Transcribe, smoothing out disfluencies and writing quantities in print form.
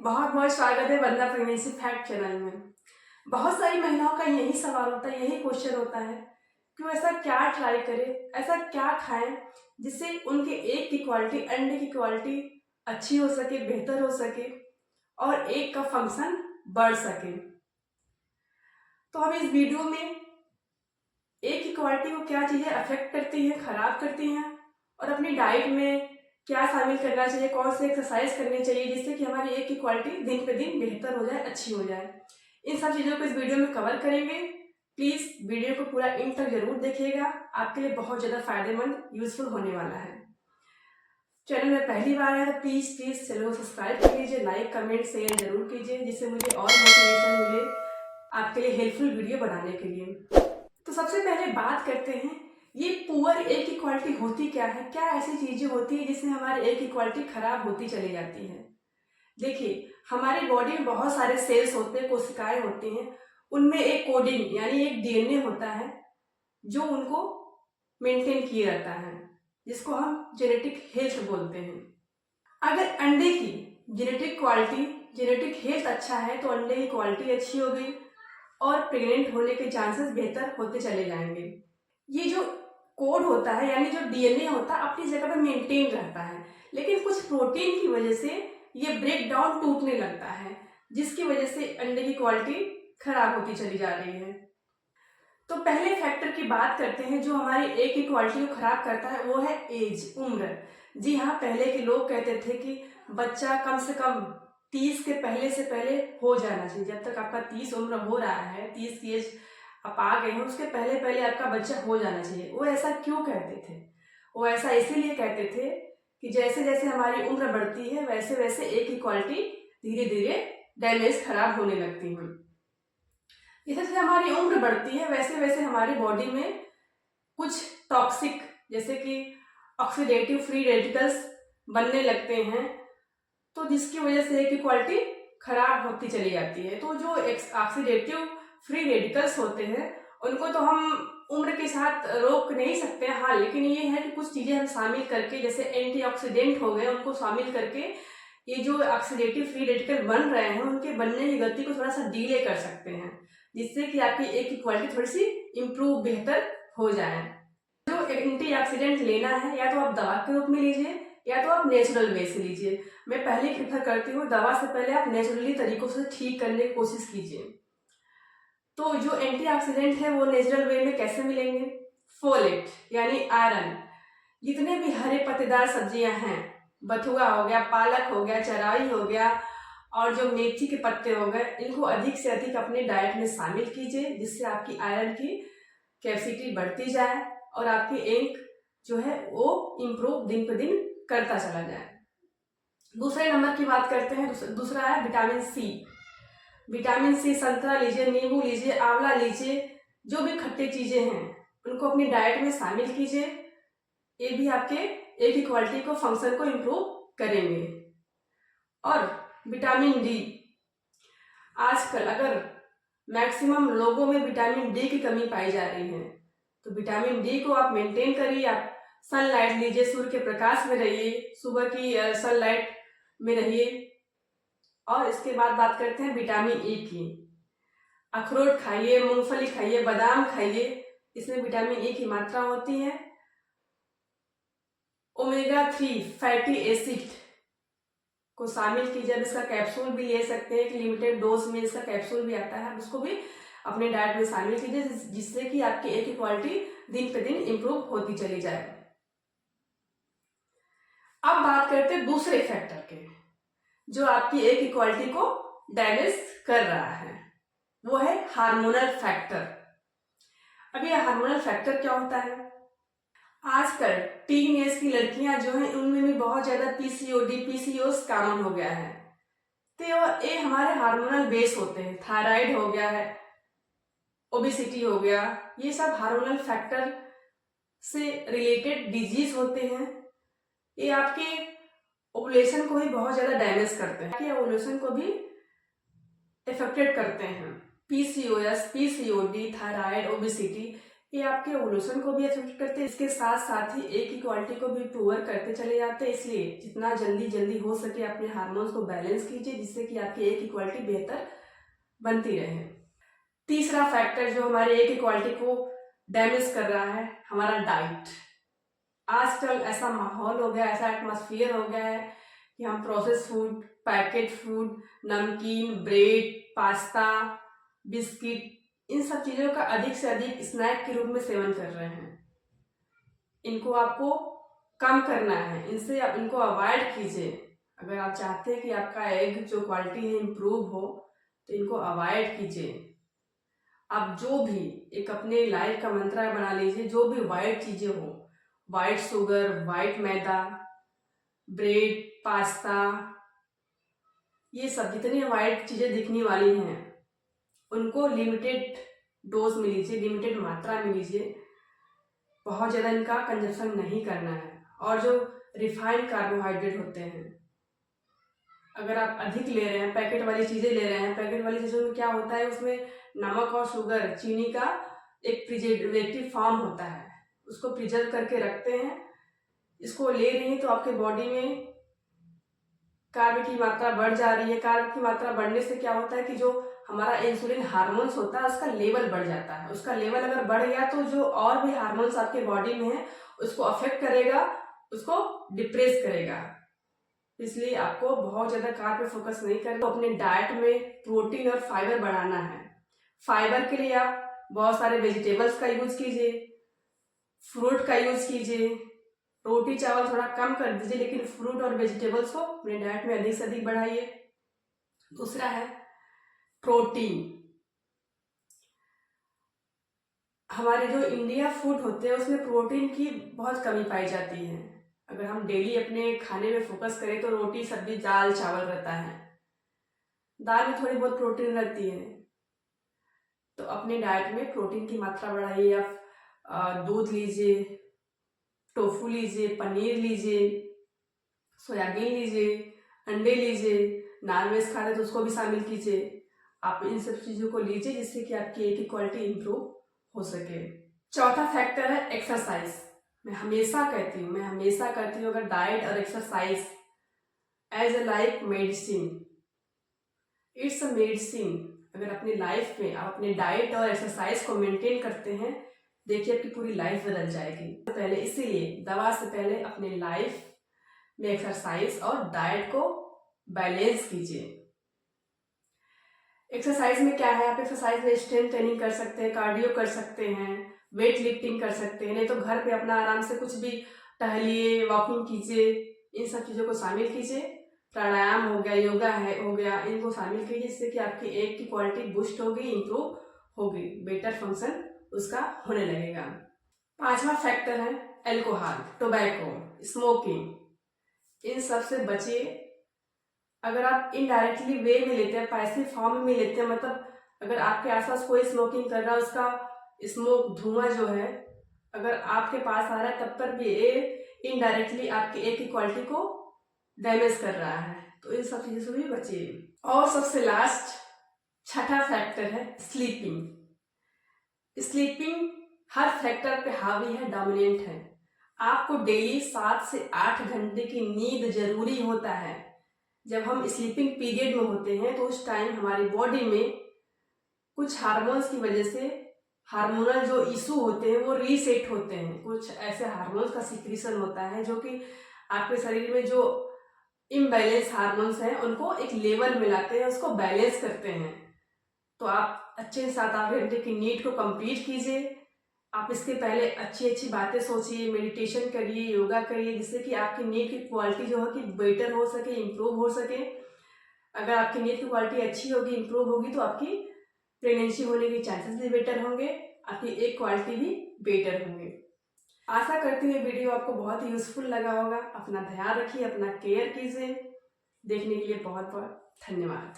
बहुत बहुत स्वागत है वंदना प्रेगनेंसी फैक्ट चैनल में। बहुत सारी महिलाओं का यही सवाल होता है, यही क्वेश्चन होता है कि वो ऐसा क्या ट्राई करें, ऐसा क्या खाएं जिससे उनके एग की क्वालिटी, अंडे की क्वालिटी अच्छी हो सके, बेहतर हो सके और एग का फंक्शन बढ़ सके। तो हम इस वीडियो में एग की क्वालिटी को क्या चीज़ें अफेक्ट करती हैं, खराब करती हैं और अपनी डाइट में क्या शामिल करना चाहिए, कौन से एक्सरसाइज करनी चाहिए जिससे कि हमारी एग की क्वालिटी दिन पे दिन बेहतर हो जाए, अच्छी हो जाए, इन सब चीज़ों को इस वीडियो में कवर करेंगे। प्लीज़ वीडियो को पूरा एंड तक जरूर देखिएगा, आपके लिए बहुत ज़्यादा फायदेमंद, यूजफुल होने वाला है। चैनल में पहली बार है तो प्लीज़ चैनल को सब्सक्राइब कर लीजिए, लाइक कमेंट शेयर जरूर कीजिए जिससे मुझे और मोटिवेशन मिले आपके लिए हेल्पफुल वीडियो बनाने के लिए। तो सबसे पहले बात करते हैं, ये पुअर एग की क्वालिटी होती क्या है, क्या ऐसी चीजें होती है जिससे हमारे एग की क्वालिटी खराब होती चली जाती है। देखिए, हमारी बॉडी में बहुत सारे सेल्स होते हैं, कोशिकाएं होती हैं, उनमें एक कोडिंग यानी एक डीएनए होता है जो उनको मेंटेन किए रहता है, जिसको हम जेनेटिक हेल्थ बोलते हैं। अगर अंडे की जेनेटिक क्वालिटी, जेनेटिक हेल्थ अच्छा है तो अंडे की क्वालिटी अच्छी हो गई और प्रेग्नेंट होने के चांसेस बेहतर होते चले जाएंगे। ये जो कोड होता है यानी जो डीएनए होता है अपनी जगह पर मेंटेन रहता है, लेकिन कुछ प्रोटीन की वजह से ये ब्रेक डाउन टूटने लगता है, जिसकी वजह से अंडे की क्वालिटी खराब होती चली जा रही है। तो पहले फैक्टर की बात करते हैं जो हमारी एग की क्वालिटी को खराब करता है, वो है एज, उम्र। जी हाँ, पहले के लोग कहते थे कि बच्चा कम से कम 30 के पहले से पहले हो जाना चाहिए। जब तक आपका 30 उम्र हो रहा है, 30 की एज आप आ गए हो, उसके पहले पहले आपका बच्चा हो जाना चाहिए। वो ऐसा क्यों कहते थे? वो ऐसा इसीलिए कहते थे कि जैसे जैसे हमारी उम्र बढ़ती है वैसे वैसे एग की क्वालिटी धीरे धीरे डैमेज, खराब होने लगती है। जैसे जैसे हमारी उम्र बढ़ती है वैसे वैसे हमारी बॉडी में कुछ टॉक्सिक, जैसे कि ऑक्सीडेटिव फ्री रेडिकल्स बनने लगते हैं, तो जिसकी वजह से एग की क्वालिटी खराब होती चली जाती है। तो जो ऑक्सीडेटिव फ्री रेडिकल्स होते हैं उनको तो हम उम्र के साथ रोक नहीं सकते, हाँ, लेकिन ये है कि कुछ चीजें हम शामिल करके, जैसे एंटीऑक्सीडेंट हो गए, उनको शामिल करके ये जो ऑक्सीडेटिव फ्री रेडिकल बन रहे हैं उनके बनने की गति को थोड़ा सा डीले कर सकते हैं, जिससे कि आपकी एग की क्वालिटी थोड़ी सी इम्प्रूव, बेहतर हो जाए। जो एंटीऑक्सीडेंट लेना है या तो आप दवा के रूप में लीजिए या तो आप नेचुरल वे से लीजिए। मैं पहले प्रेफर करती हूँ दवा से पहले आप नेचुरली तरीकों से ठीक करने की कोशिश कीजिए। तो जो एंटीऑक्सीडेंट है वो नेचुरल वे में कैसे मिलेंगे? फोलेट यानी आयरन। जितने भी हरे पत्तेदार सब्जियां हैं, बथुआ हो गया, पालक हो गया, चराई हो गया और जो मेथी के पत्ते हो गए, इनको अधिक से अधिक अपने डाइट में शामिल कीजिए जिससे आपकी आयरन की कैपेसिटी बढ़ती जाए और आपकी एग जो है वो इम्प्रूव दिन पे दिन करता चला जाए। दूसरे नंबर की बात करते हैं, दूसरा है विटामिन सी। विटामिन सी, संतरा लीजिए, नींबू लीजिए, आंवला लीजिए, जो भी खट्टी चीजें हैं उनको अपनी डाइट में शामिल कीजिए। ये भी आपके एग की क्वालिटी को, फंक्शन को इम्प्रूव करेंगे। और विटामिन डी, आजकल अगर मैक्सिमम लोगों में विटामिन डी की कमी पाई जा रही है तो विटामिन डी को आप मेंटेन करिए। आप सनलाइट लीजिए, सूर्य के प्रकाश में रहिए, सुबह की सनलाइट में रहिए। और इसके बाद बात करते हैं विटामिन ई की। अखरोट खाइए, मूंगफली खाइए, बादाम खाइए, इसमें विटामिन ई की मात्रा होती है। ओमेगा 3 फैटी एसिड को शामिल कीजिए। अब इसका कैप्सूल भी ले सकते हैं, एक लिमिटेड डोज में इसका कैप्सूल भी आता है, उसको भी अपने डाइट में शामिल कीजिए जिससे कि आपकी एग की क्वालिटी दिन पे दिन इम्प्रूव होती चली जाए। अब बात करते हैं दूसरे फैक्टर के जो आपकी एग की क्वालिटी को डैमेज कर रहा है, वो है हार्मोनल फैक्टर। अब ये हार्मोनल फैक्टर क्या होता है? आजकल टीन एज की लड़कियां जो हैं उनमें भी बहुत ज्यादा पीसीओडी, पीसीओएस कॉमन हो गया है। तो ये हमारे हार्मोनल बेस होते हैं, थायराइड हो गया है, ओबेसिटी हो गया, ये सब हार्मोनल फैक्टर से रिलेटेड डिजीज होते हैं। ये आपके ओवुलेशन को भी बहुत ज्यादा डैमेज करते हैं, ओवुलेशन को भी इफेक्टेड करते हैं। पीसीओएस, पीसीओडी, थायराइड, ओबेसिटी, ये आपके ओवुलेशन को भी अफेक्ट करते हैं, इसके साथ साथ ही एग की क्वालिटी को भी पुअर करते चले जाते हैं। इसलिए जितना जल्दी जल्दी हो सके अपने हार्मोन्स को बैलेंस कीजिए, जिससे कि आपकी एग की क्वालिटी बेहतर बनती रहे। तीसरा फैक्टर जो हमारे एग की क्वालिटी को डैमेज कर रहा है, हमारा डाइट। आजकल ऐसा माहौल हो गया, ऐसा एटमॉस्फेयर हो गया है कि हम प्रोसेस फूड, पैकेट फूड, नमकीन, ब्रेड, पास्ता, बिस्किट, इन सब चीज़ों का अधिक से अधिक स्नैक के रूप में सेवन कर रहे हैं। इनको आपको कम करना है, इनसे आप इनको अवॉइड कीजिए। अगर आप चाहते हैं कि आपका एग जो क्वालिटी है इम्प्रूव हो, तो इनको अवॉइड कीजिए। आप जो भी एक अपने लाइफ का मंत्रा बना लीजिए, जो भी वाइट चीज़ें हो, वाइट शुगर, वाइट मैदा, ब्रेड, पास्ता, ये सब जितनी वाइट चीज़ें दिखने वाली हैं उनको लिमिटेड डोज में लीजिए, लिमिटेड मात्रा में लीजिए। बहुत ज़्यादा इनका कंजप्शन नहीं करना है। और जो रिफाइंड कार्बोहाइड्रेट होते हैं, अगर आप अधिक ले रहे हैं, पैकेट वाली चीज़ें ले रहे हैं, पैकेट वाली चीज़ों में क्या होता है, उसमें नमक और शुगर, चीनी का एक प्रिजर्वेटिव फॉर्म होता है, उसको प्रिजर्व करके रखते हैं। इसको ले रही हैं तो आपके बॉडी में कार्ब की मात्रा बढ़ जा रही है। कार्ब की मात्रा बढ़ने से क्या होता है कि जो हमारा इंसुलिन हार्मोन्स होता है उसका लेवल बढ़ जाता है। उसका लेवल अगर बढ़ गया तो जो और भी हार्मोन्स आपके बॉडी में है उसको अफेक्ट करेगा, उसको डिप्रेस करेगा। इसलिए आपको बहुत ज़्यादा कार्ब पे फोकस नहीं करना। तो अपने डाइट में प्रोटीन और फाइबर बढ़ाना है। फाइबर के लिए आप बहुत सारे वेजिटेबल्स का यूज कीजिए, फ्रूट का यूज कीजिए। रोटी चावल थोड़ा कम कर दीजिए, लेकिन फ्रूट और वेजिटेबल्स को अपने डाइट में अधिक से अधिक बढ़ाइए। दूसरा है प्रोटीन। हमारे जो इंडिया फूड होते हैं उसमें प्रोटीन की बहुत कमी पाई जाती है। अगर हम डेली अपने खाने में फोकस करें तो रोटी, सब्जी, दाल, चावल रहता है। दाल में थोड़ी बहुत प्रोटीन रहती है, तो अपने डाइट में प्रोटीन की मात्रा बढ़ाइए। आप दूध लीजिए, टोफू लीजिए, पनीर लीजिए, सोयाबीन लीजिए, अंडे लीजिए, नॉनवेज खा रहे तो उसको भी शामिल कीजिए। आप इन सब चीज़ों को लीजिए जिससे कि आपकी एग की क्वालिटी इम्प्रूव हो सके। चौथा फैक्टर है एक्सरसाइज। मैं हमेशा कहती हूँ अगर डाइट और exercise as a like medicine, it's a medicine. अगर अपनी लाइफ में आप अपने डाइट और एक्सरसाइज को मेंटेन करते हैं, देखिए आपकी पूरी लाइफ बदल जाएगी। पहले इसीलिए दवा से पहले अपने लाइफ में एक्सरसाइज और डाइट को बैलेंस कीजिए। एक्सरसाइज में क्या है, आप एक्सरसाइज में स्ट्रेंथ ट्रेनिंग कर सकते हैं, कार्डियो कर सकते हैं, वेट लिफ्टिंग कर सकते हैं, नहीं तो घर पे अपना आराम से कुछ भी टहलिए, वॉकिंग कीजिए, इन सब चीज़ों को शामिल कीजिए। प्राणायाम हो गया, योगा है हो गया, इनको शामिल कीजिए जिससे कि आपकी एग की क्वालिटी बूस्ट होगी, इम्प्रूव होगी, बेटर फंक्शन उसका होने लगेगा। पांचवा फैक्टर है एल्कोहल, टोबैको, स्मोकिंग। इन सब से बचिए। अगर आप इनडायरेक्टली वे में लेते हैं, पैसिव फॉर्म में लेते हैं, मतलब अगर आपके आसपास कोई स्मोकिंग कर रहा है, उसका स्मोक धुआं जो है अगर आपके पास आ रहा है, तब पर भी ये इनडायरेक्टली आपकी एग की क्वालिटी को डैमेज कर रहा है। तो इन सब चीज़ों से भी बचिए। और सबसे लास्ट छठा फैक्टर है स्लीपिंग। स्लीपिंग हर फैक्टर पे हावी है, डोमिनेंट है। आपको डेली 7 से 8 घंटे की नींद जरूरी होता है। जब हम स्लीपिंग पीरियड में होते हैं तो उस टाइम हमारी बॉडी में कुछ हार्मोन्स की वजह से हार्मोनल जो इशू होते हैं वो रीसेट होते हैं। कुछ ऐसे हार्मोन्स का सिक्रीशन होता है जो कि आपके शरीर में जो इम्बैलेंस हार्मोन्स हैं उनको एक लेवल में लाते हैं, उसको बैलेंस करते हैं। तो आप अच्छे 7-8 घंटे की नींद को कंप्लीट कीजिए। आप इसके पहले अच्छी अच्छी बातें सोचिए, मेडिटेशन करिए, योगा करिए, जिससे कि आपकी नींद की क्वालिटी जो है कि बेटर हो सके, इम्प्रूव हो सके। अगर आपकी नींद की क्वालिटी अच्छी होगी, इम्प्रूव होगी, तो आपकी प्रेगनेंसी होने के चांसेस भी बेटर होंगे, आपकी एग क्वालिटी भी बेटर होंगे। आशा करती हूँ वीडियो आपको बहुत ही यूजफुल लगा होगा। अपना ध्यान रखिए, अपना केयर कीजिए। देखने के लिए बहुत बहुत धन्यवाद।